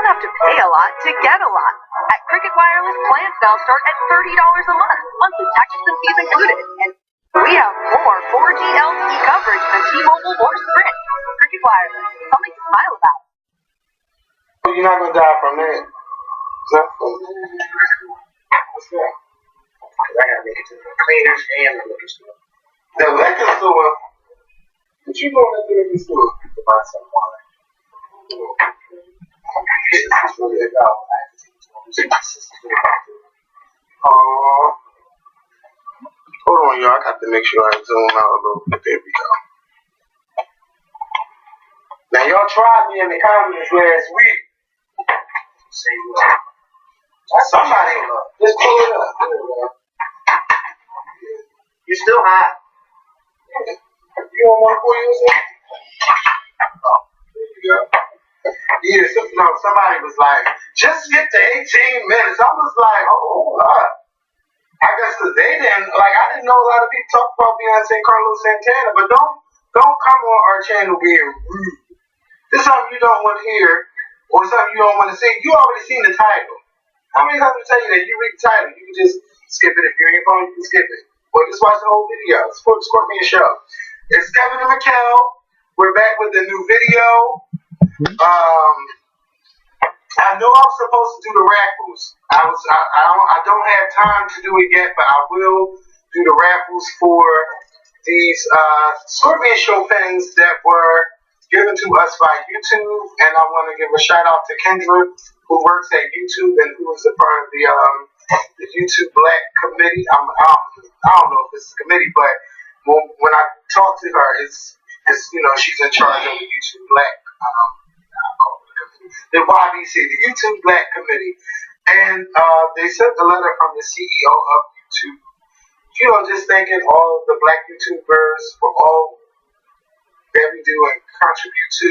have to pay a lot to get a lot. At Cricket Wireless, plans now start at $30 a month, monthly taxes and fees included. And we have more 4G LTE coverage than T-Mobile or Sprint. Cricket Wireless, something to smile about. You're not going to die from that. What's that? Because I got to make it to the cleaners and the liquor store. The liquor store? What you going to the liquor store? To buy some wine. This is really about hold on, y'all. I got to make sure I zoom out a little bit. There we go. Now, y'all tried me in the comments last week. Say what? Somebody, just pull it up. You still hot? You don't want to pull yourself? Oh, there you go. Yeah, somebody was like, just get to 18 minutes. I was like, hold up. I guess because they didn't, like, I didn't know a lot of people talk about Beyonce and Carlos Santana, but don't come on our channel being rude. This is something you don't want to hear, or something you don't want to see. You already seen the title. How many times I tell you that you read the title? You can just skip it. If you're on your phone, you can skip it. Or just watch the whole video. It's for the Scorpion Show. It's Kevin and Mikkel. We're back with a new video. I know I'm supposed to do the raffles. I don't have time to do it yet, but I will do the raffles for these Scorpion Show pins that were given to us by YouTube. And I want to give a shout out to Kendra, who works at YouTube and who is a part of the YouTube Black Committee. I don't know if it's a committee, but when I talk to her, it's she's in charge of the YouTube Black. The YBC, the YouTube Black Committee, and they sent a letter from the CEO of YouTube, just thanking all of the Black YouTubers for all that we do and contribute to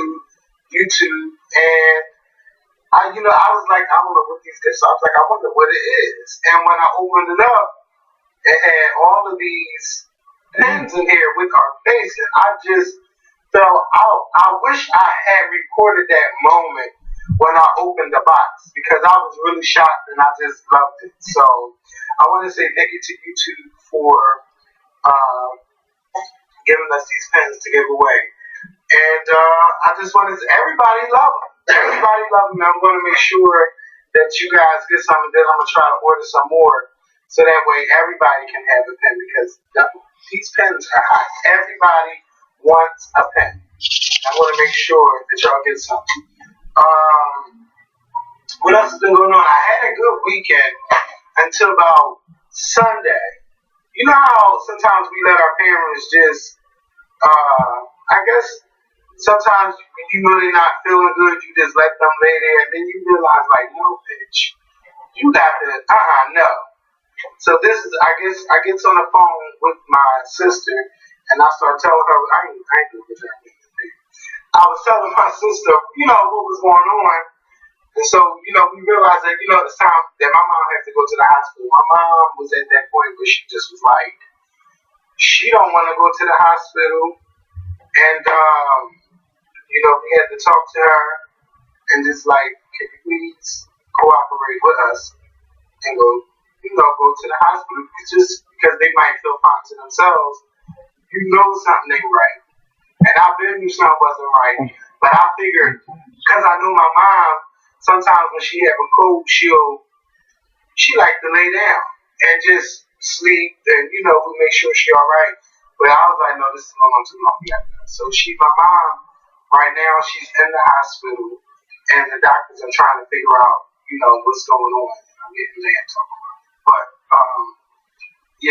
YouTube. And I was like, I don't know what these gifts are. I was like, I wonder what it is. And when I opened it up, it had all of these pins in here with our face, and I just fell out. I wish I had recorded that moment when I opened the box, because I was really shocked and I just loved it. So I want to say thank you to YouTube for giving us these pens to give away. And I just wanted to, everybody love them. Everybody love them. I'm going to make sure that you guys get some, and then I'm going to try to order some more, so that way everybody can have a pen, because these pens are hot. Everybody wants a pen. I want to make sure that y'all get some. What else has been going on? I had a good weekend until about Sunday. You know how sometimes we let our parents just, I guess sometimes they're not feeling good, you just let them lay there, and then you realize, like, no, bitch, you got to, no. So this is, I get on the phone with my sister, and I start telling her, I ain't doing this. I was telling my sister, what was going on. And so, we realized that, it's time that my mom had to go to the hospital. My mom was at that point where she just was like, she don't want to go to the hospital. And, we had to talk to her and just like, can you please cooperate with us and go to the hospital? It's just because they might feel fine to themselves. Something ain't right. And I knew something wasn't right. But I figured, because I knew my mom, sometimes when she have a cold, she like to lay down and just sleep, and we make sure she all right. But I was like, no, this is going on too long. So my mom, right now, she's in the hospital, and the doctors are trying to figure out, what's going on. I'm getting mad talking about it.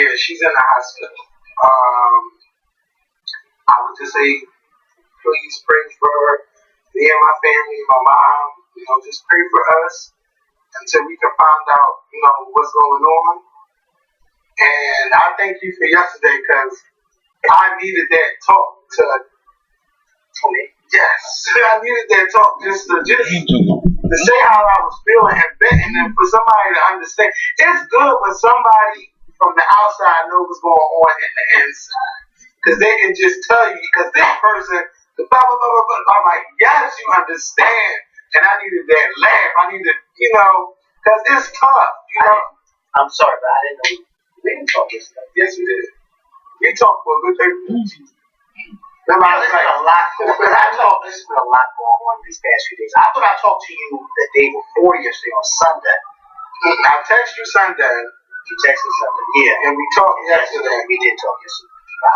But she's in the hospital. I would just say, please pray for me and my family, my mom. Just pray for us until we can find out, what's going on. And I thank you for yesterday, because I needed that talk to Tony. Yes, I needed that talk just to say how I was feeling and venting, and for somebody to understand. It's good when somebody from the outside knows what's going on in the inside, because they can just tell you, because this person, blah, blah, blah, blah, blah. I'm like, yes, you understand And I needed that laugh. I needed, because it's tough, I'm sorry, but I didn't know we didn't talk yesterday. Yes, we did. We talked for a good 30 minutes. Remember, there's been a lot going on. There's been a lot going on these past few days. I thought I talked to you the day before yesterday on Sunday. I texted you Sunday. You texted Sunday. Yeah. And we talked yesterday. We did talk yesterday. Wow.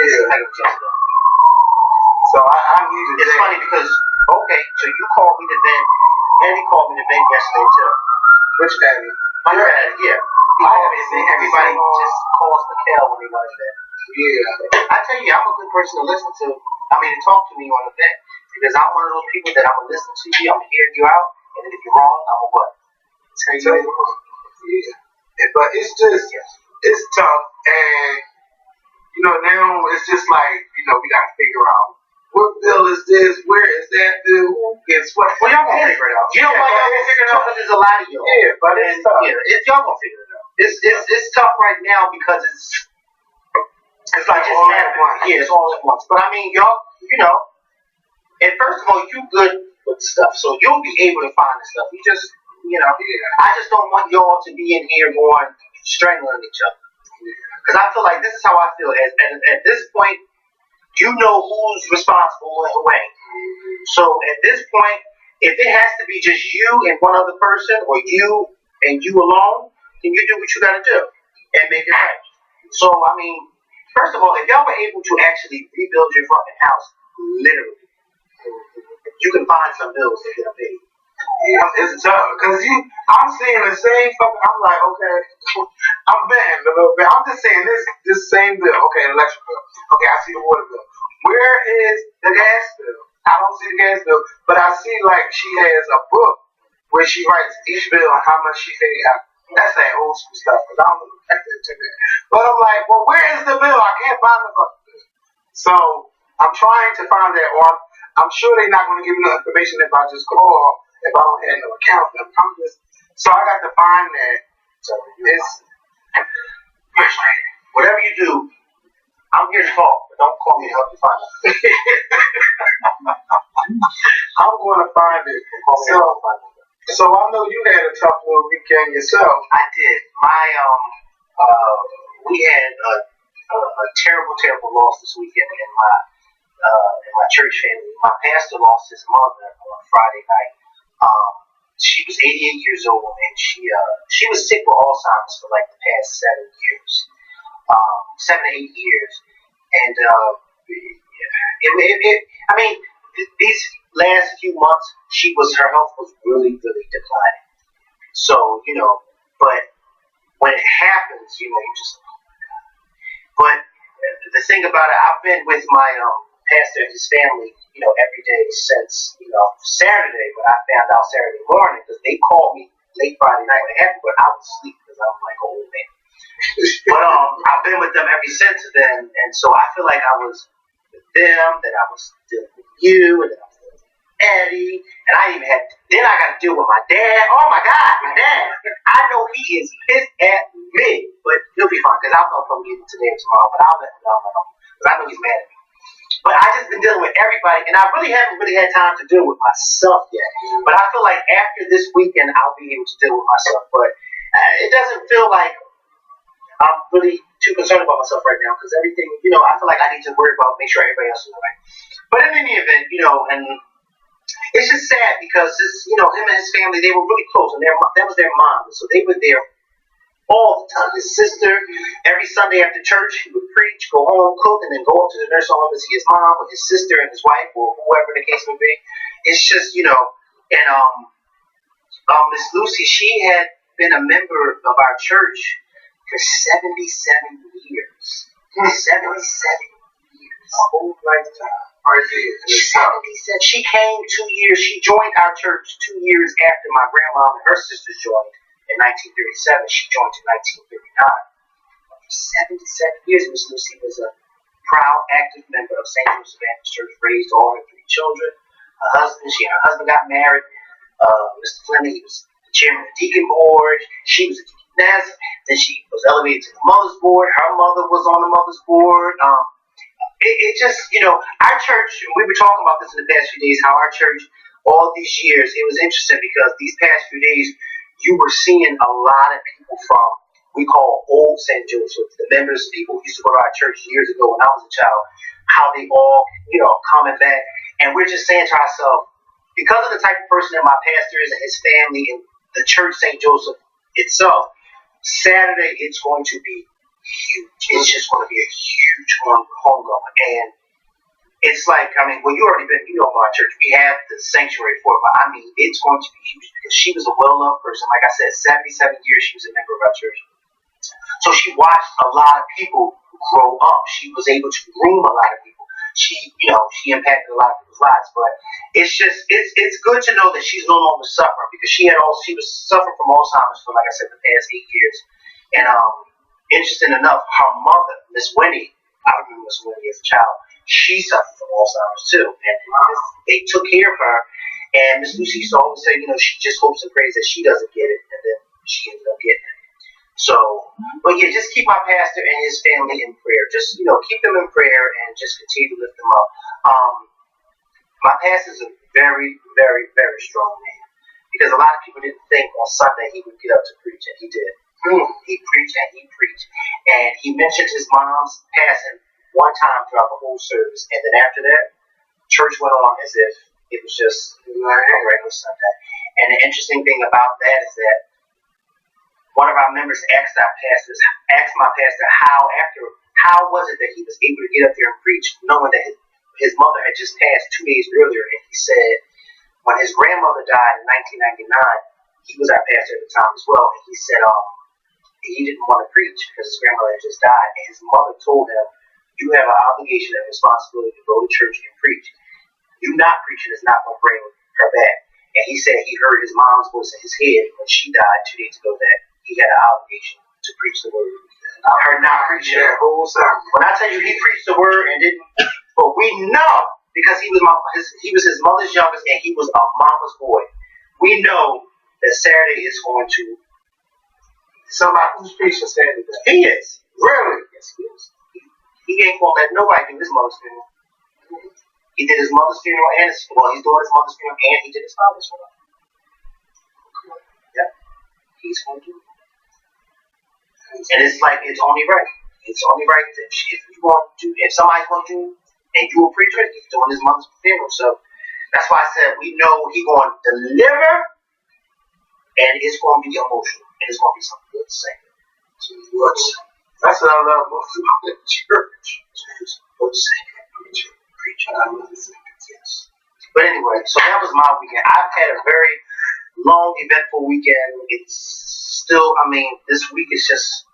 Yeah. So I needed It's funny because, okay, so you called me to vent. Eddie called me to vent yesterday too. Which Eddie? My Eddie, yeah. He called me to vent. Everybody just calls Mikhail when they want to vent. Yeah. I tell you, I'm a good person to listen to. To talk to me on the vent. Because I'm one of those people that I'm going to listen to you, I'm going to hear you out, and then if you're wrong, I'm going to what? Tell you. Yeah. But it's just, it's tough. And, now it's just like, we got to figure out what bill is this, where is that bill, who gets what. Well, y'all going to figure it out. You know why y'all going to figure it out? Because there's a lot of y'all. Yeah, but it's tough. Yeah, y'all going to figure it out. It's tough right now because it's like just all at once. Yeah, it's all at once. But y'all, and first of all, you good with stuff, so you'll be able to find the stuff. You just, I just don't want y'all to be in here going strangling each other. Because I feel like this is how I feel. At this point, you know who's responsible and who ain't. So at this point, if it has to be just you and one other person, or you and you alone, then you do what you got to do and make it right. So first of all, if y'all were able to actually rebuild your fucking house, literally, you can find some bills that get paid. Yeah, it's tough because I'm seeing the same fucking. I'm like, okay, I'm betting a little bit. I'm just saying this same bill. Okay, the electric bill. Okay, I see the water bill. Where is the gas bill? I don't see the gas bill, but I see like she has a book where she writes each bill and how much she paid out. That's that old school stuff because I don't know connected to that. But I'm like, well, where is the bill? I can't find the fucking bill. So I'm trying to find that, or I'm sure they're not going to give me no information if I just call. If I don't have no account, so I got to find that. So it's whatever you do, I'm here to talk, but don't call me to help you find it. I'm going to find it. So I know you had a tough little weekend yourself. I did. We had a terrible loss this weekend in my church family. My pastor lost his mother on Friday night. She was 88 years old, and she was sick with Alzheimer's for like the past 7 years, 7 to 8 years, and these last few months, her health was really declining. So but when it happens, you just. But the thing about it, I've been with my pastor and his family, every day since, Saturday, but I found out Saturday morning because they called me late Friday night when it happened, but I was asleep because I'm like, oh man. But I've been with them ever since then, and so I feel like I was with them, then I was dealing with you, and then I was dealing with Eddie, and then I got to deal with my dad. Oh my God, my dad. I know he is pissed at me, but he'll be fine because I'll know from either today or tomorrow, but I'll let him know because I know he's mad at me. But I just been dealing with everybody, and I haven't had time to deal with myself yet. But I feel like after this weekend, I'll be able to deal with myself. But it doesn't feel like I'm really too concerned about myself right now because everything, I feel like I need to worry about, make sure everybody else is all right. But in any event, and it's just sad because him and his family, they were really close, and that was their mom, so they were there all the time. His sister, every Sunday after church, he would preach, go home, cook, and then go up to the nursing home to see his mom with his sister and his wife, or whoever the case may be. It's just, and Miss Lucy, she had been a member of our church for 77 years. 77 years. A whole lifetime. Right there. She came 2 years, she joined our church 2 years after my grandma and her sisters joined. In 1937, she joined in 1939. For 77 years, Miss Lucy was a proud, active member of St. Joseph Baptist Church, raised all her 3 children. Her husband got married. Mr. Fleming, he was the chairman of the deacon board. She was a deaconess. Then she was elevated to the mother's board. Her mother was on the mother's board. It just, our church, we were talking about this in the past few days, how our church all these years, it was interesting because these past few days, you were seeing a lot of people from we call old St. Joseph, the members, people who used to go to our church years ago when I was a child, how they all, coming back. And we're just saying to ourselves, because of the type of person that my pastor is and his family and the church St. Joseph itself, Saturday it's going to be huge. It's just going to be a huge homegoing. And it's like, you already been, our church. We have the sanctuary for it, but it's going to be huge because she was a well-loved person. Like I said, 77 years she was a member of our church. So she watched a lot of people grow up. She was able to groom a lot of people. She impacted a lot of people's lives. But it's good to know that she's no longer suffering because she was suffering from Alzheimer's for, like I said, the past 8 years. And interesting enough, her mother, Miss Winnie, I remember Miss Winnie as a child, she suffered from Alzheimer's too. And they took care of her. And Miss Lucy used to always say, she just hopes and prays that she doesn't get it. And then she ended up getting it. So, but yeah, just keep my pastor and his family in prayer. Just, keep them in prayer and just continue to lift them up. My pastor's a very, very, very strong man. Because a lot of people didn't think on Sunday he would get up to preach, and he did. He preached and he preached. And he mentioned his mom's passing one time throughout the whole service. And then after that, church went on as if it was just a regular Sunday. And the interesting thing about that is that one of our members asked my pastor how was it that he was able to get up there and preach, knowing that his mother had just passed 2 days earlier. And he said when his grandmother died in 1999, he was our pastor at the time as well. And he said he didn't want to preach because his grandmother had just died. And his mother told him, you have an obligation and responsibility to go to church and preach. You not preaching is not going to bring her back. And he said he heard his mom's voice in his head when she died 2 days ago that he had an obligation to preach the word. Her not preaching that whole sermon. When I tell you he preached the word and didn't, but we know because he was his mother's youngest and he was a mama's boy. We know that Saturday is going to somebody who's preaching Saturday. He is. Really? Yes, he is. He ain't gonna let nobody do his mother's funeral. He did his mother's funeral and he's doing his mother's funeral and he did his father's funeral. Yeah. He's gonna do it. And it's like, it's only right. It's only right that if somebody's going to do and you a preacher, he's doing his mother's funeral. So that's why I said we know he's going to deliver and it's going to be emotional and it's going to be something good to say. That's what I love most about the church. Good singing, preaching. I love the singing, yes. But anyway, so that was my weekend. I've had a very long, eventful weekend. It's still, this week is just,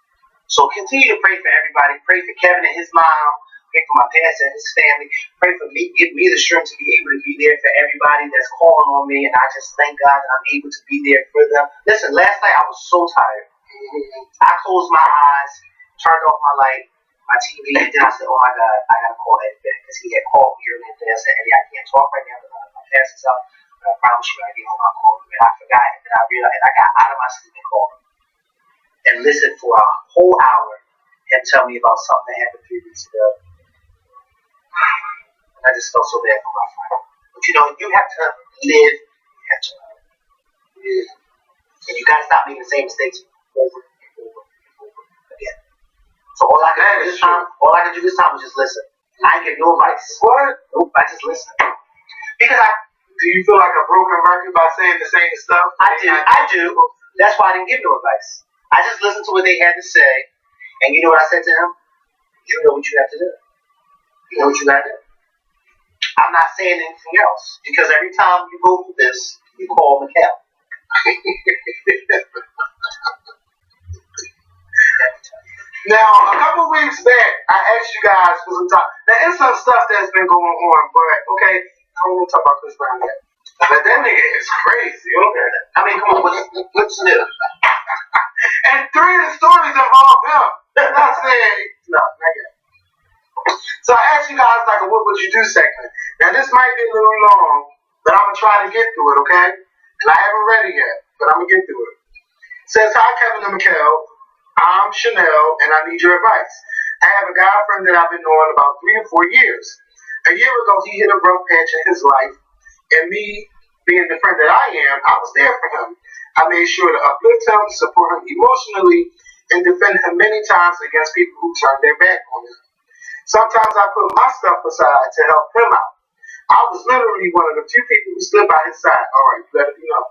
so continue to pray for everybody. Pray for Kevin and his mom. Pray for my pastor and his family. Pray for me, give me the strength to be able to be there for everybody that's calling on me. And I just thank God that I'm able to be there for them. Listen, last night I was so tired. I closed my eyes, turned off my light, my TV, and then I said, oh my God, I got to call Eddie back. Because he had called me earlier today. I said, Eddie, I can't talk right now because my pastor's out. But I promise you, I get home, I'll call him. And I forgot, and then I realized, and I got out of my sleep and called him. And listened for a whole hour and tell me about something that happened 3 weeks ago. And I just felt so bad for my friend. But you have to live, you have to learn. And you gotta stop making the same mistakes over and over and over again. So all I can do this time was just listen. I ain't give no advice. What? Nope, I just listen. Because do you feel like a broken record by saying the same stuff? I do. That's why I didn't give no advice. I just listened to what they had to say, and you know what I said to him? You know what you have to do. You know what you got to do. I'm not saying anything else, because every time you go through this, you call Mikhail. Now, a couple weeks back, I asked you guys for some time. Now, there's some stuff that's been going on, but, okay, I don't want to talk about Chris Brown yet. But that nigga is crazy, okay? Come on, what's new? And 3 of the stories involve him. I'm not saying, no, not yet. So I asked you guys like a what would you do segment. Now this might be a little long, but I'm going to try to get through it, okay? And I haven't read it yet, but I'm going to get through it. It says, hi Kevin and Mikhail, I'm Chanel and I need your advice. I have a guy friend that I've been knowing about 3 or 4 years. A year ago he hit a rough patch in his life and me being the friend that I am, I was there for him. I made sure to uplift him, support him emotionally, and defend him many times against people who turned their back on him. Sometimes I put my stuff aside to help him out. I was literally one of the few people who stood by his side. All right, you let it be known.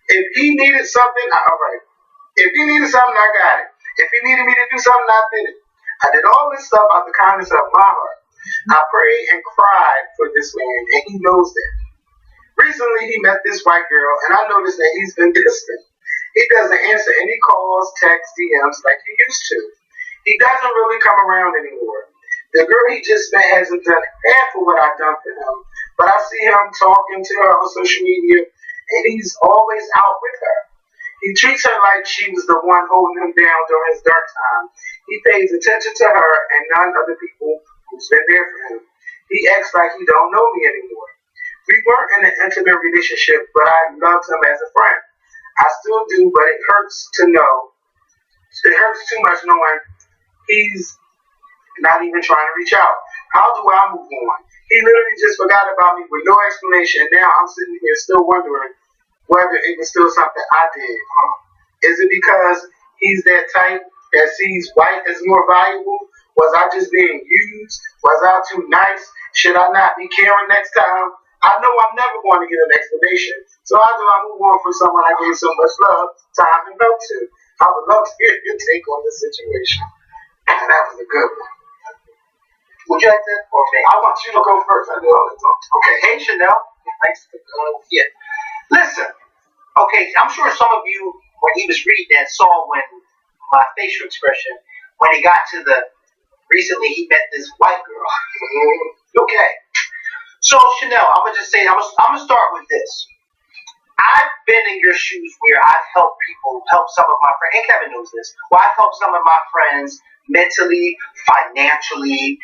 If he needed something, all right. If he needed something, I got it. If he needed me to do something, I did it. I did all this stuff out of the kindness of my heart. I prayed and cried for this man, and he knows that. Recently, he met this white girl, and I noticed that he's been distant. He doesn't answer any calls, texts, DMs like he used to. He doesn't really come around anymore. The girl he just met hasn't done half of what I've done for him, but I see him talking to her on social media, and he's always out with her. He treats her like she was the one holding him down during his dark time. He pays attention to her and none of the people who's been there for him. He acts like he don't know me anymore. We weren't in an intimate relationship, but I loved him as a friend. I still do, but it hurts to know. It hurts too much knowing he's not even trying to reach out. How do I move on? He literally just forgot about me with no explanation, and now I'm sitting here still wondering whether it was still something I did. Is it because he's that type that sees white as more valuable? Was I just being used? Was I too nice? Should I not be caring next time? I know I'm never going to get an explanation. So how do I move on from someone I gave so much love, time, and help to? I would love to hear your take on this situation. And that was a good one. Would you like that or me? I want you to go first. I do all the talk. Okay. Hey, Chanel. Thanks for yeah. Listen. Okay, I'm sure some of you, when he was reading that, saw when my facial expression, when he got to the, recently he met this white girl. Okay. So, Chanel, I'm going to just say, I'm going to start with this. I've been in your shoes where I've helped people, helped some of my friends, and Kevin knows this, where I've helped some of my friends mentally, financially,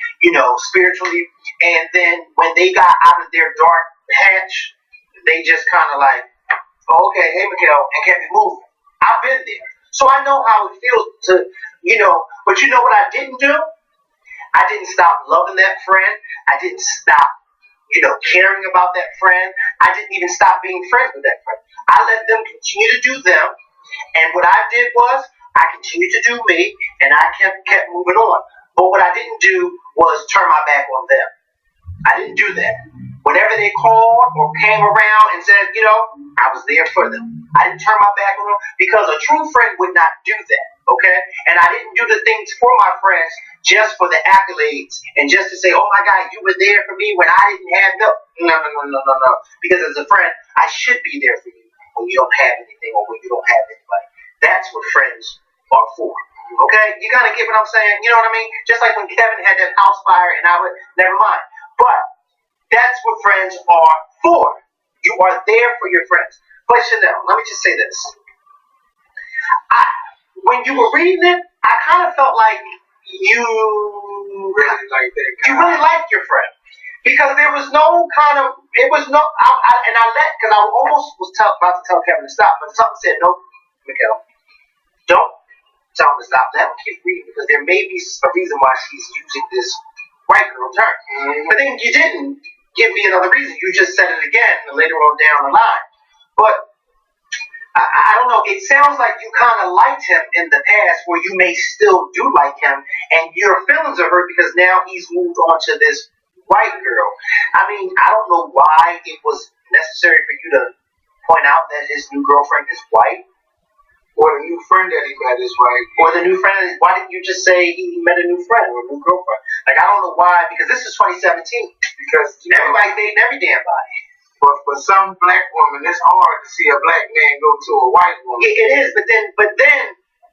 spiritually, and then when they got out of their dark patch, they just kind of like, oh, okay, hey, Miguel, and kept it moving. I've been there. So I know how it feels to, but you know what I didn't do? I didn't stop loving that friend. I didn't stop caring about that friend. I didn't even stop being friends with that friend. I let them continue to do them. And what I did was, I continued to do me, and I kept moving on. But what I didn't do was turn my back on them. I didn't do that. Whenever they called or came around and said, I was there for them. I didn't turn my back on them because a true friend would not do that, okay? And I didn't do the things for my friends just for the accolades and just to say, oh my God, you were there for me when I didn't have help. No. Because as a friend, I should be there for you when you don't have anything or when you don't have anybody. That's what friends are for. Okay? You gotta get what I'm saying? You know what I mean? Just like when Kevin had that house fire and I would, never mind. But that's what friends are for. You are there for your friends. But Chanel, let me just say this. When you were reading it, I kind of felt like you Really like that guy. You really liked your friend. Because there was no kind of, it was no, because I almost was about to tell Kevin to stop, but something said, no, Miguel, don't tell him to stop. Let him keep reading, because there may be a reason why she's using this white girl term. But then you didn't give me another reason. You just said it again later on down the line. But I don't know. It sounds like you kind of liked him in the past, where you may still do like him, and your feelings are hurt because now he's moved on to this white girl. I mean, I don't know why it was necessary for you to point out that his new girlfriend is white. Or the new friend that he met is white. Or the new friend, why didn't you just say he met a new friend or a new girlfriend? Like, I don't know why, because this is 2017. Because everybody's dating every damn body. But for some black woman, it's hard to see a black man go to a white woman. It is, but then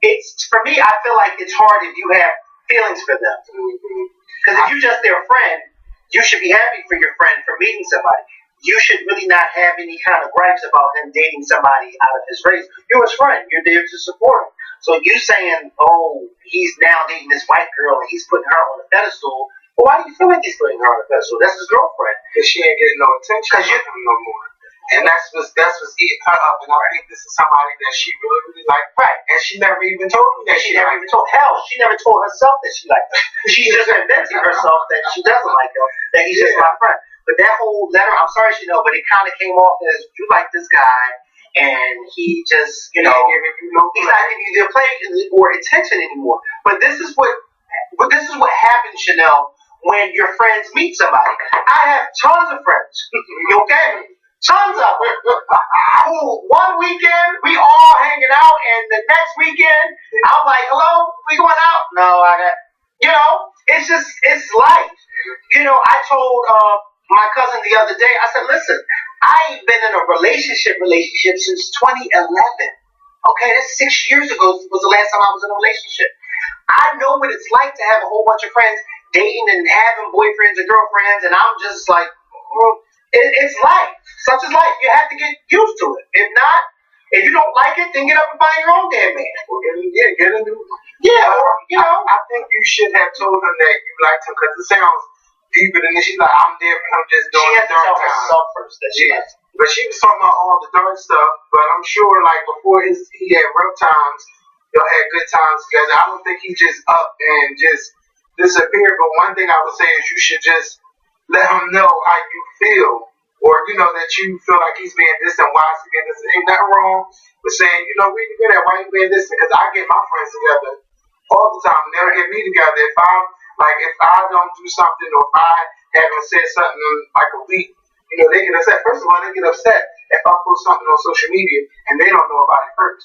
it's, for me, I feel like it's hard if you have feelings for them. Because if you're just their friend, you should be happy for your friend for meeting somebody. You should really not have any kind of gripes about him dating somebody out of his race. You're his friend. You're there to support him. So you saying, oh, he's now dating this white girl and he's putting her on a pedestal. Well, why do you feel like he's putting her on a pedestal? That's his girlfriend. Because she ain't getting no attention from him no more. And that's what's eating her up. And I think this is somebody that she really, really liked. Right. And she never even told me that she never even told. Hell, she never told herself that she liked him. She's just inventing herself that she doesn't like him, that he's just my friend. But that whole letter, I'm sorry, Chanel, but it kind of came off as you like this guy, and he just, he's not giving you the play or attention anymore. But this is what happens, Chanel, when your friends meet somebody. I have tons of friends, okay? Tons of them. Who one weekend we all hanging out, and the next weekend I'm like, hello, we going out? No, I got, it's life. I told my cousin the other day, I said, listen, I ain't been in a relationship since 2011. Okay, that's 6 years ago was the last time I was in a relationship. I know what it's like to have a whole bunch of friends dating and having boyfriends and girlfriends, and I'm just like, it's life. Such is life. You have to get used to it. If not, if you don't like it, then get up and find your own damn man. Get a new one. Yeah, or, I think you should have told him that you liked him because it sounds deeper than this. She's like, I'm there, I'm just doing the dark time. Herself first. But she was talking about all the dark stuff. But I'm sure, like, before he had rough times, y'all had good times together. I don't think he just up and just disappeared. But one thing I would say is you should just let him know how you feel. Or, that you feel like he's being distant. Why is he being distant? Ain't nothing wrong with saying, where you been at? Why you being distant? Because I get my friends together all the time. Never get me together. If I don't do something or if I haven't said something in like a week, they get upset. First of all, they get upset if I post something on social media and they don't know about it first.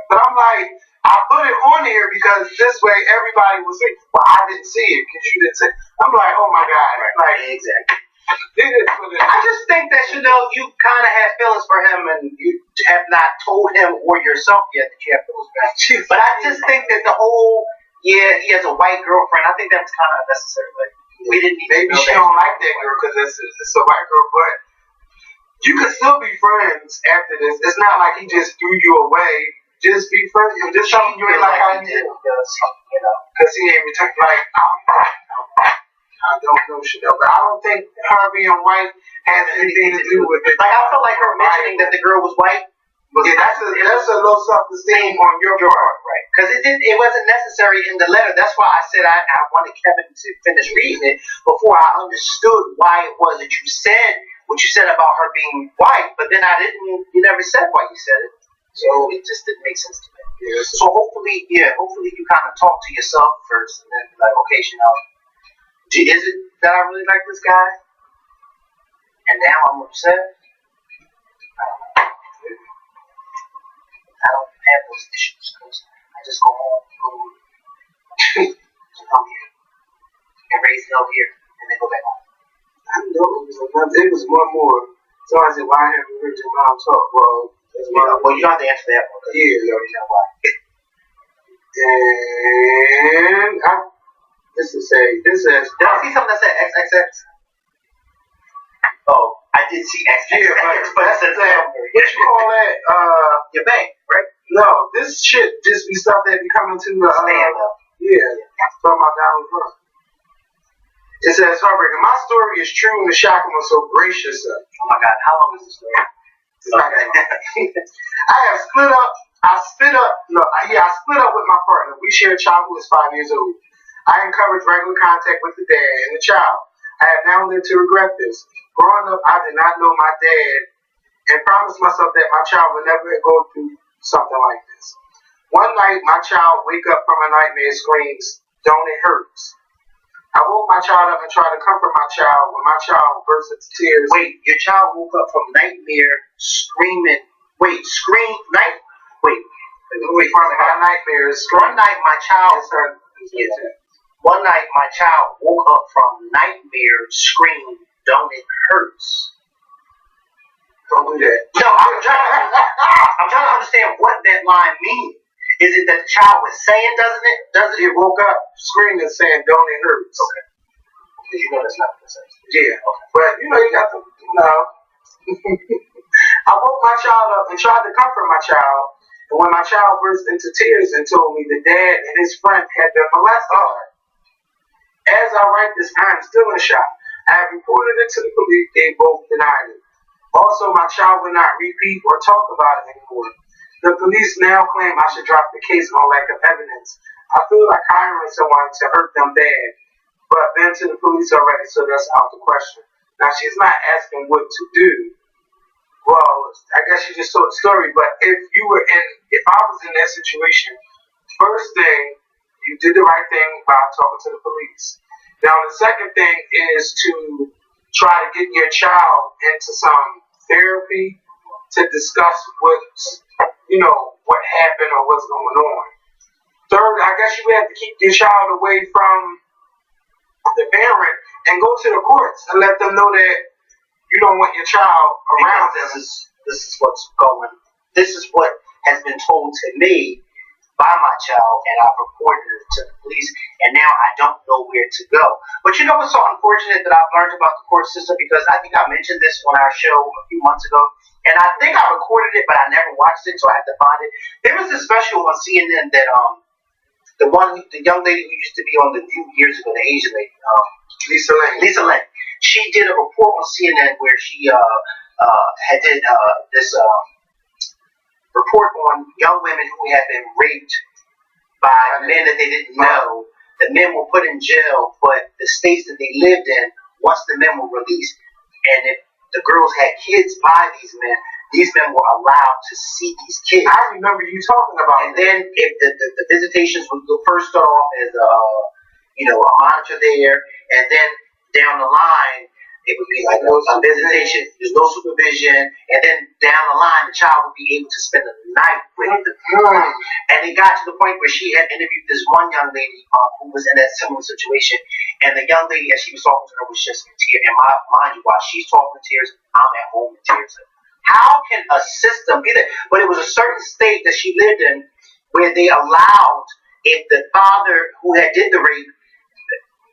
But I'm like, I put it on here because this way everybody will say, well, I didn't see it because you didn't say it. I'm like, oh my God. Like, exactly. I just think that, you kind of have feelings for him and you have not told him or yourself yet that you have feelings for him. But I just think that the whole, he has a white girlfriend, I think that was kind of unnecessary. Like, we didn't even maybe she don't like that girl because it's a white girl, but you could still be friends after this. It's not like he just threw you away. Just be friends. Just tell him you ain't like how he did. Because he ain't returned. Like, I don't know Chanel, but I don't think her being white has anything to do with it. Like, I felt like her mentioning that the girl was white. That's a low self-esteem on your part, right? Because it wasn't necessary in the letter. That's why I said I wanted Kevin to finish reading it before I understood why it was that you said what you said about her being white. But then you never said why you said it, so it just didn't make sense to me. Yes. So hopefully you kind of talk to yourself first, and then be like, okay, Chanel, is it that I really like this guy? And now I'm upset? I don't have those issues because I just go home, come here, and raise hell here, and then go back home. I know it was one more. So I said, why haven't you heard your mom talk? Well, you don't have to answer that one. Yeah, you already know why. And this says. Did I see something that said XXX? Oh, I did see XXX. Yeah, but that's that. What you call that? Your bank, right? No, this shit just be stuff that be coming to the. Yeah, talking about Donald Trump. It says heartbreaking. My story is true and the shocking was so gracious. Oh my God, how long is this story? It's not that long. I have split up. I split up with my partner. We share a child who is 5 years old. I encourage regular contact with the dad and the child. I have now lived to regret this. Growing up, I did not know my dad and promised myself that my child would never go through something like this. One night, my child wake up from a nightmare and screams, "Don't it hurts?" I woke my child up and tried to comfort my child when my child burst into tears. Wait, your child woke up from nightmare screaming. Wait, from my nightmares. One night, my child woke up from nightmare screaming, "Don't it hurts?" Don't do that. No, I'm trying to understand what that line means. Is it that the child was saying, doesn't it? It woke up screaming saying, "Don't it hurts?" Okay. Because you know that's not what it says. Yeah. Okay. But you got to I woke my child up and tried to comfort my child. And when my child burst into tears and told me the dad and his friend had been molesting her. As I write this, I am still in shock. I have reported it to the police. They both denied it. Also, my child will not repeat or talk about it anymore. The police now claim I should drop the case on lack of evidence. I feel like hiring someone to hurt them bad, but been to the police already, so that's out the question. Now she's not asking what to do. Well, I guess you just told the story. But if I was in that situation, first thing, you did the right thing by talking to the police. Now the second thing is to try to get your child into some therapy to discuss what happened or what's going on. Third, I guess you have to keep your child away from the parent and go to the courts and let them know that you don't want your child around them. This is what's going. This is what has been told to me by my child, and I've reported it to the police, and now I don't know where to go. But you know what's so unfortunate that I've learned about the court system, because I think I mentioned this on our show a few months ago, and I think I recorded it, but I never watched it, so I have to find it. There was this special on CNN that the young lady who used to be on The View years ago, the Asian lady, Lisa Lane. She did a report on CNN where she had did this report on young women who had been raped by men that they didn't know. The men were put in jail, but the states that they lived in, once the men were released, and if the girls had kids by these men were allowed to see these kids. I remember you talking about and then if the visitations would first start off as a monitor there, and then down the line it would be like a visitation. There's no supervision, and then down the line the child would be able to spend the night with the parent. And it got to the point where she had interviewed this one young lady who was in that similar situation, and the young lady, as she was talking to her, was just in tears. And mind you, while she's talking in tears, I'm at home in tears. How can a system be there? But it was a certain state that she lived in where they allowed, if the father who had did the rape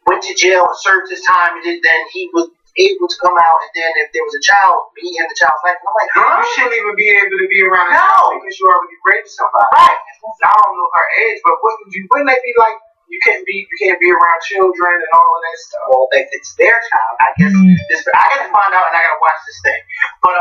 went to jail and served his time, and then he was able to come out, and then if there was a child, be in the child's life. And I'm like, huh? You shouldn't even be able to be around a No. child because you already raped somebody. Right. I don't know her age, but wouldn't they be like, you can't be around children and all of that stuff? Well, if it's their child, I guess I gotta find out, and I gotta watch this thing. But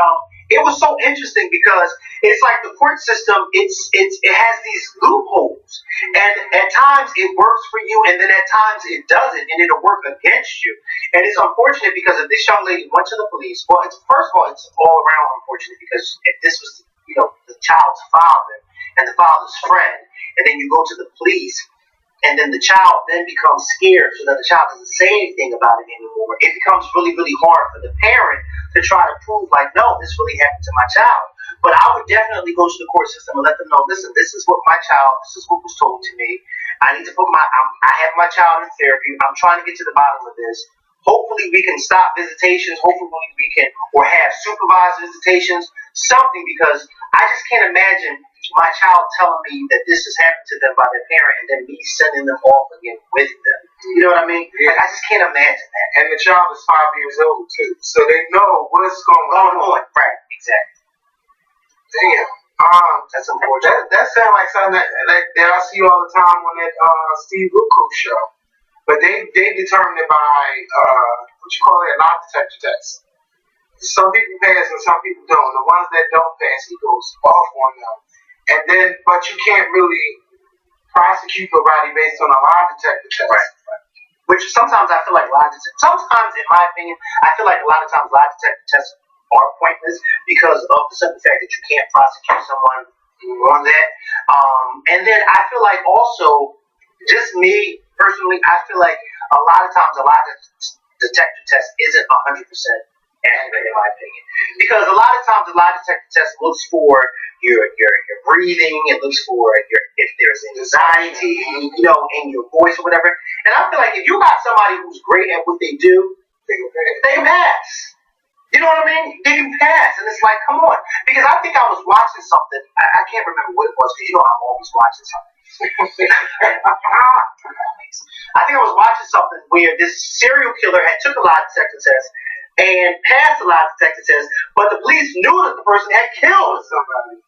it was so interesting because it's like the court system. It has these loopholes, and at times it works for you, and then at times it doesn't, and it'll work against you. And it's unfortunate because if this young lady went to the police, well, first of all, it's all around unfortunate because if this was the child's father and the father's friend, and then you go to the police. And then the child then becomes scared, so that the child doesn't say anything about it anymore. It becomes really, really hard for the parent to try to prove, like, no, this really happened to my child. But I would definitely go to the court system and let them know, listen, this is what this is what was told to me. I need to I have my child in therapy. I'm trying to get to the bottom of this. Hopefully we can stop visitations. Hopefully we can, or have supervised visitations, something, because I just can't imagine my child telling me that this has happened to them by their parent, and then me sending them off again with them. You know what I mean? Yeah. Like, I just can't imagine that. And the child is 5 years old too, so they know what's going on. Right, exactly. Damn. That's unfortunate. That sounds like something that I see all the time on that Steve Luco show. But they determine it by a lie detector test. Some people pass and some people don't. The ones that don't pass, he goes off on them. And then, but you can't really prosecute nobody based on a lie detector test. Right. Which sometimes I feel like sometimes, in my opinion, I feel like a lot of times lie detector tests are pointless because of the simple fact that you can't prosecute someone on that. And then I feel like also, just me personally, I feel like a lot of times a lie detector test isn't 100% accurate, in my opinion, because a lot of times the lie detector test looks for your breathing, it looks for if there's anxiety, in your voice or whatever. And I feel like if you got somebody who's great at what they do, they pass. You know what I mean? They can pass, and it's like, come on. Because I think I was watching something. I can't remember what it was, because I'm always watching something. I think I was watching something where this serial killer had took a lie detector test and passed the lie detector test, but the police knew that the person had killed somebody.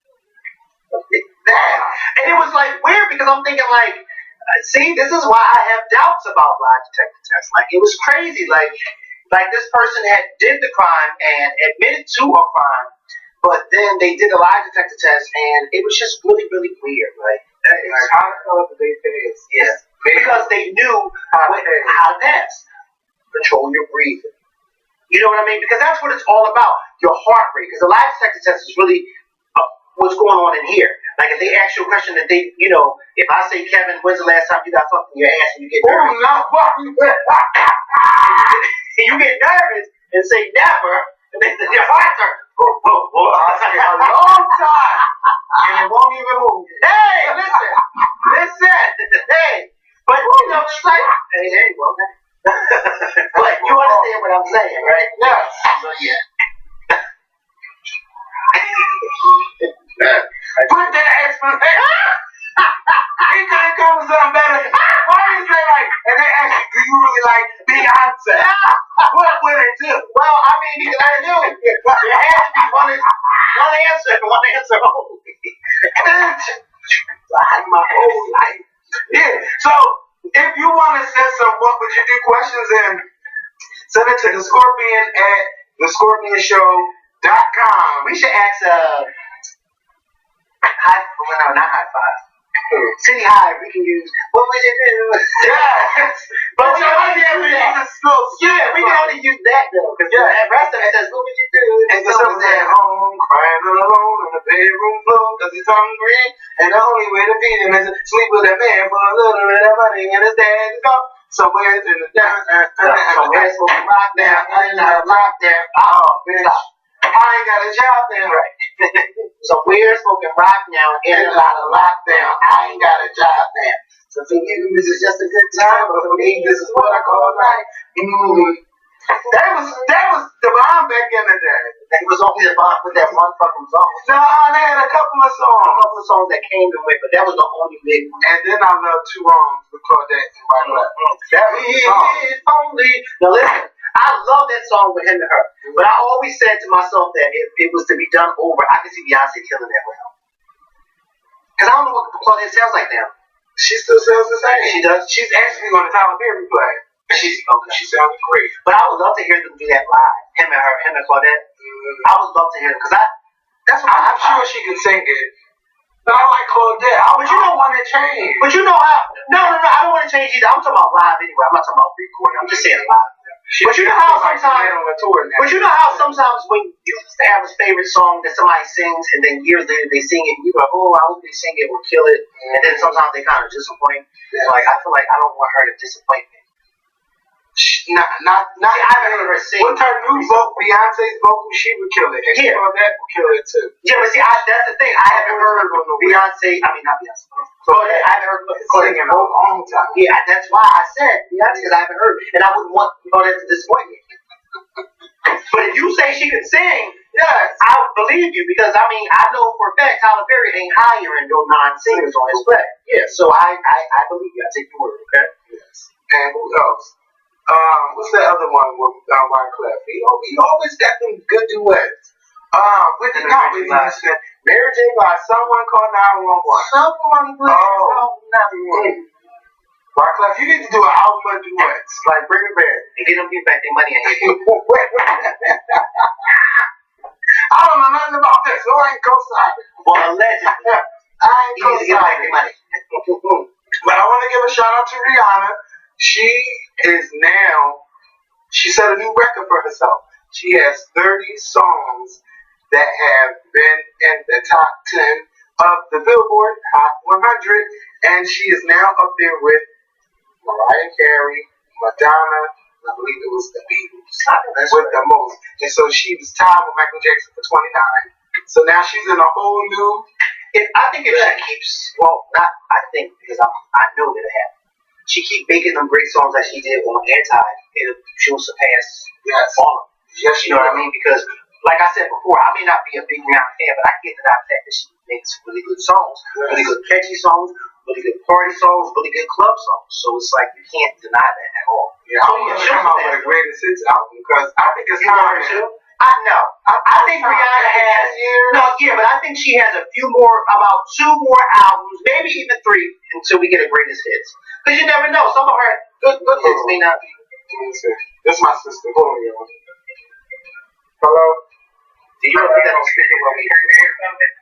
And it was like weird, because I'm thinking like, see, this is why I have doubts about lie detector tests. Like, it was crazy. Like this person did the crime and admitted to a crime, but then they did a lie detector test, and it was just really, really weird. Like how the hell did they pass? Yeah, because they knew how to pass. Control your breathing. You know what I mean? Because that's what it's all about. Your heart rate. Because the lie detector test is really what's going on in here. Like if they ask you a question that they, you know, if I say, Kevin, when's the last time you got fucked in your ass and you get nervous? And you get nervous and say never, and then your heart starts, I'll tell you a long time. And it won't even move. Hey, listen. Hey. But you know, it's like, hey, well, but you understand what I'm saying, right? Yeah. So yeah. Put that explanation. He couldn't come with something better. Why do you say like, and they ask you, do you really like Beyonce? What would it do? Well, I mean, because I knew there has to be one answer only. My whole life. Yeah. So if you want to send some what would you do questions in, send it to the Scorpion at thescorpionshow.com. We should ask not high five. City High, we can use what would you do? Yes. But we only use that though, because the rest of it says what would you do? And the son's at home crying alone on the bedroom floor because he's hungry, and the only way to feed him is to sleep with a man for a little bit of money, and his dad is gone somewhere in the down. Somewhere smoking rock down, I ain't got a rock down. Oh, bitch. I ain't got a job then, right? So we're smoking rock now in a lot of lockdown. I ain't got a job now. So for you, this is just a good time, but for me, this is what I call life. That was the bomb back in the day. It was only the bomb with that one fucking song. No, they had a couple of songs that came and went, but that was the only big one. And then I love Two Wrongs with Claudette and Wyclef. That was the song. Now listen. I love that song with him and her. But I always said to myself that if it was to be done over, I could see Beyonce killing that with him. Because I don't know what Claudette sounds like now. She still sounds the same. She does? She's actually on the Tyler Perry play. She sounds great. But I would love to hear them do that live. Him and Claudette. I would love to hear them. Because I'm sure she can sing it. But I like Claudette. But you don't want to change. But you know how. No, I don't want to change either. I'm talking about live anyway. I'm not talking about recording. I'm just saying live. But you know how sometimes when you have a favorite song that somebody sings and then years later they sing it and you're like, oh, I hope they sing it or kill it, and then sometimes they kind of disappoint. Yeah. Like I feel like I don't want her to disappoint me. Not. I haven't heard her sing. With her new vocal, Beyonce's vocal, she would kill it. And that would kill it too. Yeah, but see, that's the thing. I haven't heard Beyonce. I mean, not Beyonce. Claudette. I haven't heard Claudette in a long time. Yeah, that's why I said Beyonce because I haven't heard, and I wouldn't want Claudette to disappoint me. But if you say she can sing, yes, I would believe you because I mean I know for a fact Tyler Perry ain't hiring no non-singers on his play. Yeah, so I believe you. I take your word. Okay. Yes. And who else? What's that other one with Wyclef? He always got them good duets. With the Mary J. by Someone Called 911. Someone called 911. Wyclef, you need to do an album of duets. Like bring it back. And get them people back their money and hate you. I don't know nothing about this, so I ain't co-signing. Well, allegedly. I ain't co-signing. But I want to give a shout out to Rihanna. She set a new record for herself. She has 30 songs that have been in the top 10 of the Billboard Hot 100, and she is now up there with Mariah Carey, Madonna, I believe it was the Beatles, with the most. And so she was tied with Michael Jackson for 29. So now she's in a whole new. I think if she keeps, well, not I think because I know that it happened. She keep making them great songs that she did on Anti, she'll surpass all of them. Yes, you know what I mean? Because, like I said before, I may not be a big Rihanna fan, but I get the fact that she makes really good songs, really good catchy songs, really good party songs, really good club songs. So it's like you can't deny that at all. Yeah, I want to come out with a greatest hits album because I think it's time too. I know. I think Rihanna has but I think she has about 2 more albums, maybe even 3, until we get a greatest hits. Because you never know. Some of her good hits may not be. This is my sister. Hold on, y'all. Hello? Do you put that on speaker while we hear something?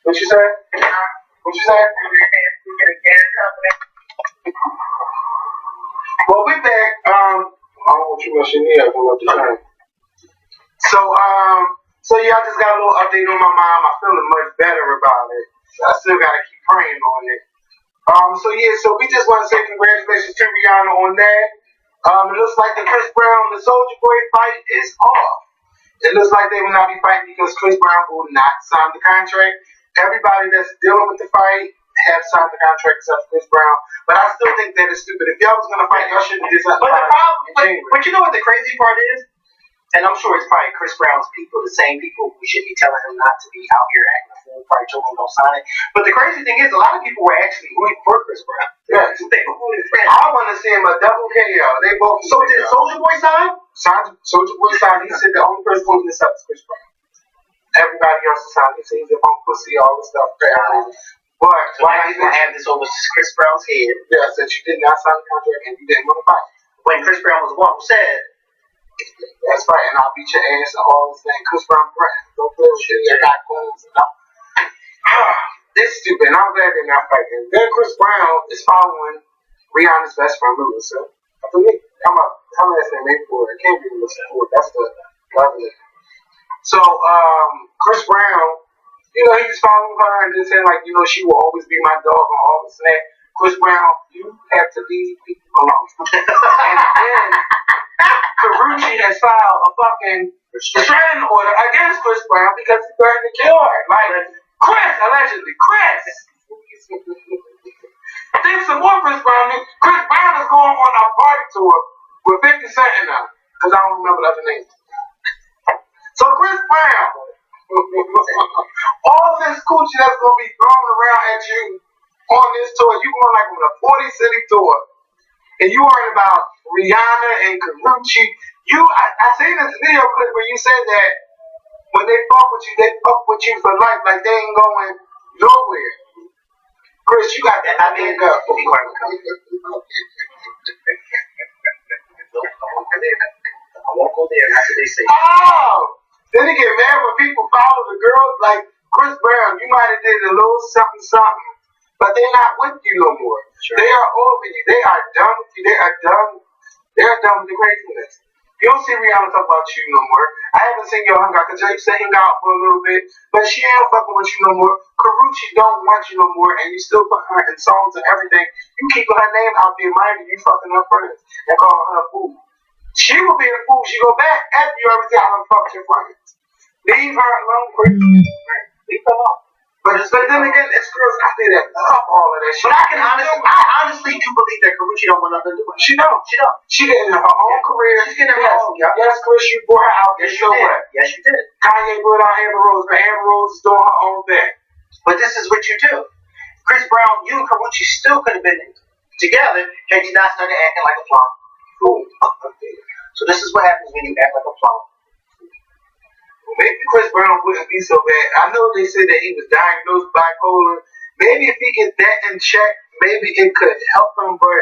What you say? What you say? Well, we back. I don't know what you you know, Shania come up the train. So yeah, I just got a little update on my mom. I'm feeling much better about it. I still gotta keep praying on it. So we just want to say congratulations to Rihanna on that. It looks like the Chris Brown, the Soulja Boy fight is off. It looks like they will not be fighting because Chris Brown will not sign the contract. Everybody that's dealing with the fight have signed the contract except Chris Brown. But I still think that is stupid. If y'all was gonna fight, y'all shouldn't have did something. But the problem, but you know what the crazy part is? And I'm sure it's probably Chris Brown's people, the same people who should be telling him not to be out here acting a fool, probably told him don't sign it. But the crazy thing is, a lot of people were actually rooting for Chris Brown. Yeah. They were rooting for him. I want to see him a double KO. They both. So did Soulja Boy sign? Soulja Boy signed. He said the only person holding this up is Chris Brown. Everybody else is signed. He said he's a punk pussy, all this stuff. But so why he's gonna have this over Chris Brown's head? Yeah, since you did not sign the contract and you didn't want to fight. When Chris Brown was the one who said, that's right, and I'll beat your ass and all this thing. Chris Brown, don't play with shit. They're not clones. This is stupid, and I'm glad they're not fighting. Then Chris Brown is following Rihanna's best friend, Melissa. I believe, her last name ain't for it. It can't be Melissa Ford. That's the other. So, Chris Brown, you know, he was following her and just saying, like, you know, she will always be my dog and all this and that. Chris Brown, you have to leave people alone. And then Karrueche has filed a fucking restraining order against Chris Brown because he threatened to kill her. Like, Chris, allegedly, Chris. Then some more Chris Brown news. Chris Brown is going on a party tour with 50 Cent in them. Because I don't remember the other names. So Chris Brown, all this coochie that's going to be thrown around at you on this tour, you going like on a 40-city tour. And you worrying about Rihanna and Karrueche. I seen this video clip where you said that when they fuck with you, they fuck with you for life, like they ain't going nowhere. Chris, you got that. I mean, go. I won't go there. That's what they say. Oh! Then they get mad when people follow the girls like Chris Brown. You might have did a little something, but they're not with you no more. Sure. They are over you. They are done with you. They are done. They're done with the craziness. You don't see Rihanna talk about you no more. I haven't seen your hang out because you used to hang out for a little bit, but she ain't fucking with you no more. Karrueche don't want you no more, and you still put her in songs and everything. You keeping her name out there, mind you fucking her friends and calling her a fool. She will be a fool. She go back after you ever tell her fuck your friends. Leave her alone, Chris. Leave her alone. But then again, it's girls out there that love all of that shit. But I honestly do believe that Karrueche don't want nothing to do with it. She don't. She getting her own career. She's getting her own. Yes, Chris, you brought her out there. Yes, you did. Yes, you did. Kanye brought out Amber Rose, but Amber Rose is doing her own thing. But this is what you do. Chris Brown, you and Karrueche still could have been together had you not started acting like a plum. Fool. So this is what happens when you act like a plum. Maybe Chris Brown wouldn't be so bad. I know they said that he was diagnosed bipolar. Maybe if he gets that in check, maybe it could help him. But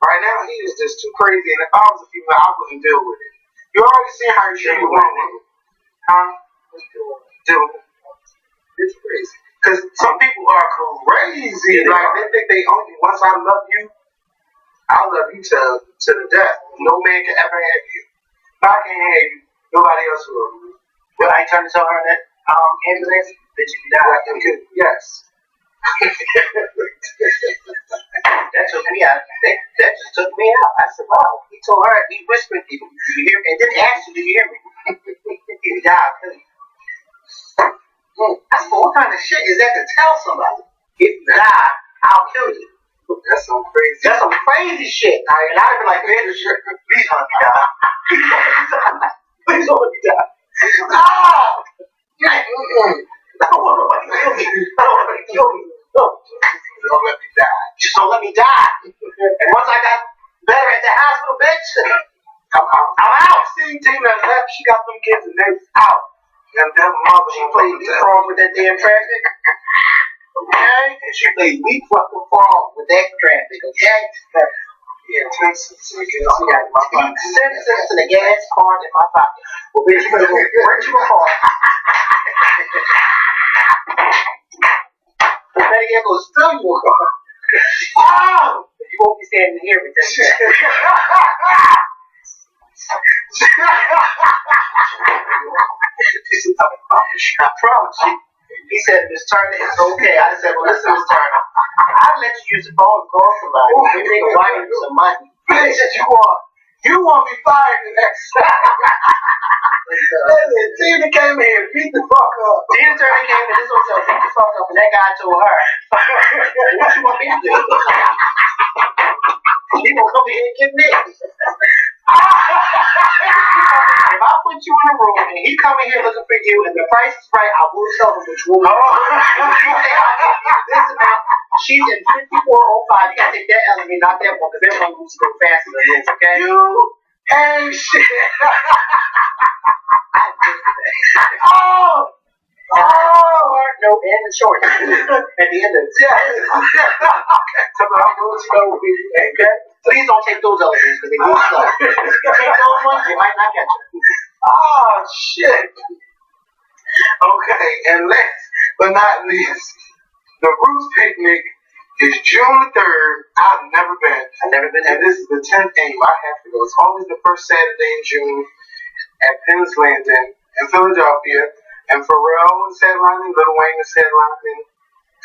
right now, he is just too crazy. And if I was a female, I wouldn't deal with it. You already seen how you treat a woman. Huh? Deal with it. It's crazy. Because some people are crazy. Like, they think they own you. Once I love you, I'll love you to the death. No man can ever have you. If I can't have you, nobody else will. Well, I turned to tell her that ambulance that you died. Yes. That took me out. That just took me out. I said, wow. He told her, he whispered, "Did you hear me?" And then he asked her, "Did you hear me?" If you die, I'll kill you. I said, what kind of shit is that to tell somebody? If you die, I'll kill you. That's some crazy. That's some crazy shit. And I'd be like, man, please don't let me die. Please don't let me die. Ah! I don't want nobody to kill me. I don't want nobody to kill me. No. Don't let me die. Just don't let me die. And once I got better at the hospital, bitch, I'm out. See, Tina left. She got them kids and they was out. And that mother, she played leapfrog with that damn traffic. Okay? And she played leapfrog with that traffic. Okay? Yeah, 10 cents. I got in my pocket. 10 cents in the gas card in my pocket. Well, bitch, you better go right to my car. But better yet, go steal you a car. Oh! You won't be standing here with that. I promise you. He said, Miss Turner, it's okay. I said, well, listen, Miss Turner, I'll let you use the phone and call somebody. Maybe they can wire you some money. Bitch, you want me fired the next time. Listen, Tina came here and beat the fuck up. Tina Turner came to this hotel, beat the fuck up, and that guy told her, what you want me to do? He gonna come here and get me. If I put you in a room and he come in here looking for you and the price is right, I will tell him which room. This amount, she's in 5405. You gotta take that element, not that one, because that one moves a little faster than this, okay? You ain't shit. No, and the short. At the end of it. Okay, so I'm going to go with you, okay? Please don't take those elements because they move slow. If you take those ones, they might not catch you. Oh, shit. Okay, and last but not least, the Roots Picnic is June the 3rd. I've never been. And this is the 10th annual. I have to go. It's always the first Saturday in June at Penn's Landing in Philadelphia. And Pharrell is headlining, Lil Wayne is headlining,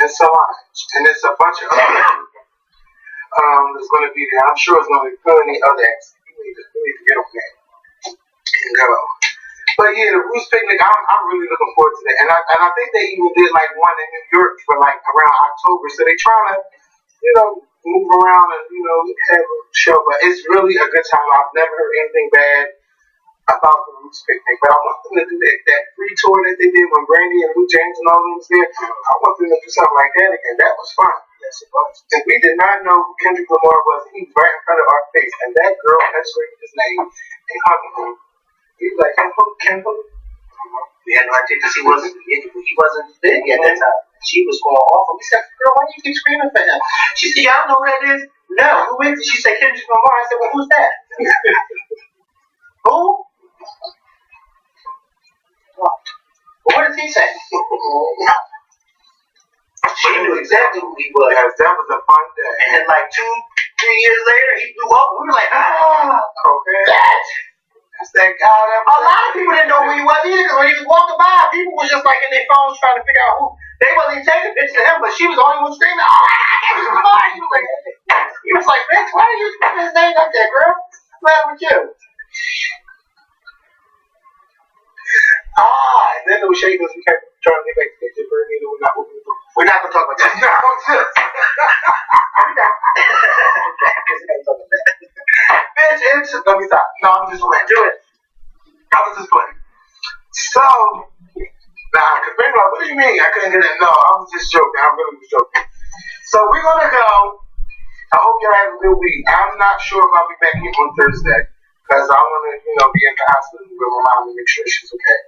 and Solange. And it's a bunch of other that's going to be there. I'm sure it's going to be plenty other acts. We need to get on that and go. But yeah, the Roots Picnic, I'm really looking forward to that. And I think they even did like one in New York for like around October. So they trying to, move around and, have a show. But it's really a good time. I've never heard anything bad about the Roots Picnic. But I want them to do that free tour that they did when Brandy and Lou James and all them was there. I want them to do something like that again. That was fun. Yes, it was. And we did not know who Kendrick Lamar was. He was right in front of our face. And that girl had screamed his name and hugged him. He was like, Kendrick. We had no idea because he wasn't big at that time. She was going off. We said, girl, why do you keep screaming for him? She said, y'all know who that is? No, who is it? She said, Kendrick Lamar. I said, well, who's that? Who? Well, what did he say? She knew exactly who he was. Yes, that was a fun day. And then like 2-3 years later, he blew up. We were like, okay. That's that guy. A lot of people didn't know who he was either, because when he was walking by, people was just like in their phones trying to figure out who. They wasn't even taking pictures of him, but she was the only one screaming, he was like, bitch, why are you screaming his name like that, girl? What's the matter with you? And then it was shaking us. We kept trying to get back to picture for me. We're not going to talk about that. No, just. Bitch, let me stop. No, I'm just playing. Do it. I was just playing. So, because people are like, what do you mean? I couldn't get it. No, I was just joking. I really was joking. So, we're going to go. I hope y'all have a good week. I'm not sure if I'll be back here on Thursday because I want to, be at the hospital with my mom and make sure she's okay.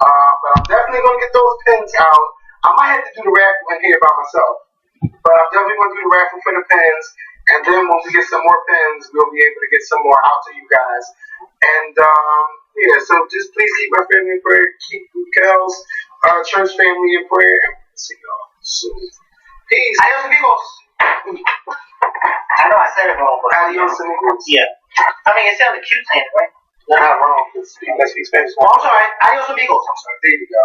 But I'm definitely going to get those pins out. I might have to do the raffle in here by myself. But I'm definitely going to do the raffle for the pins. And then when we get some more pins, we'll be able to get some more out to you guys. And, so just please keep my family in prayer. Keep Miguel's church family in prayer. See y'all soon. Peace. Adios, amigos. I know I said it wrong, but Adios, amigos. Yeah. I mean, it sounded cute saying it, right? You're not wrong. Let's speak Spanish. Oh, I'm sorry. Adios, amigos. I'm sorry. There you go.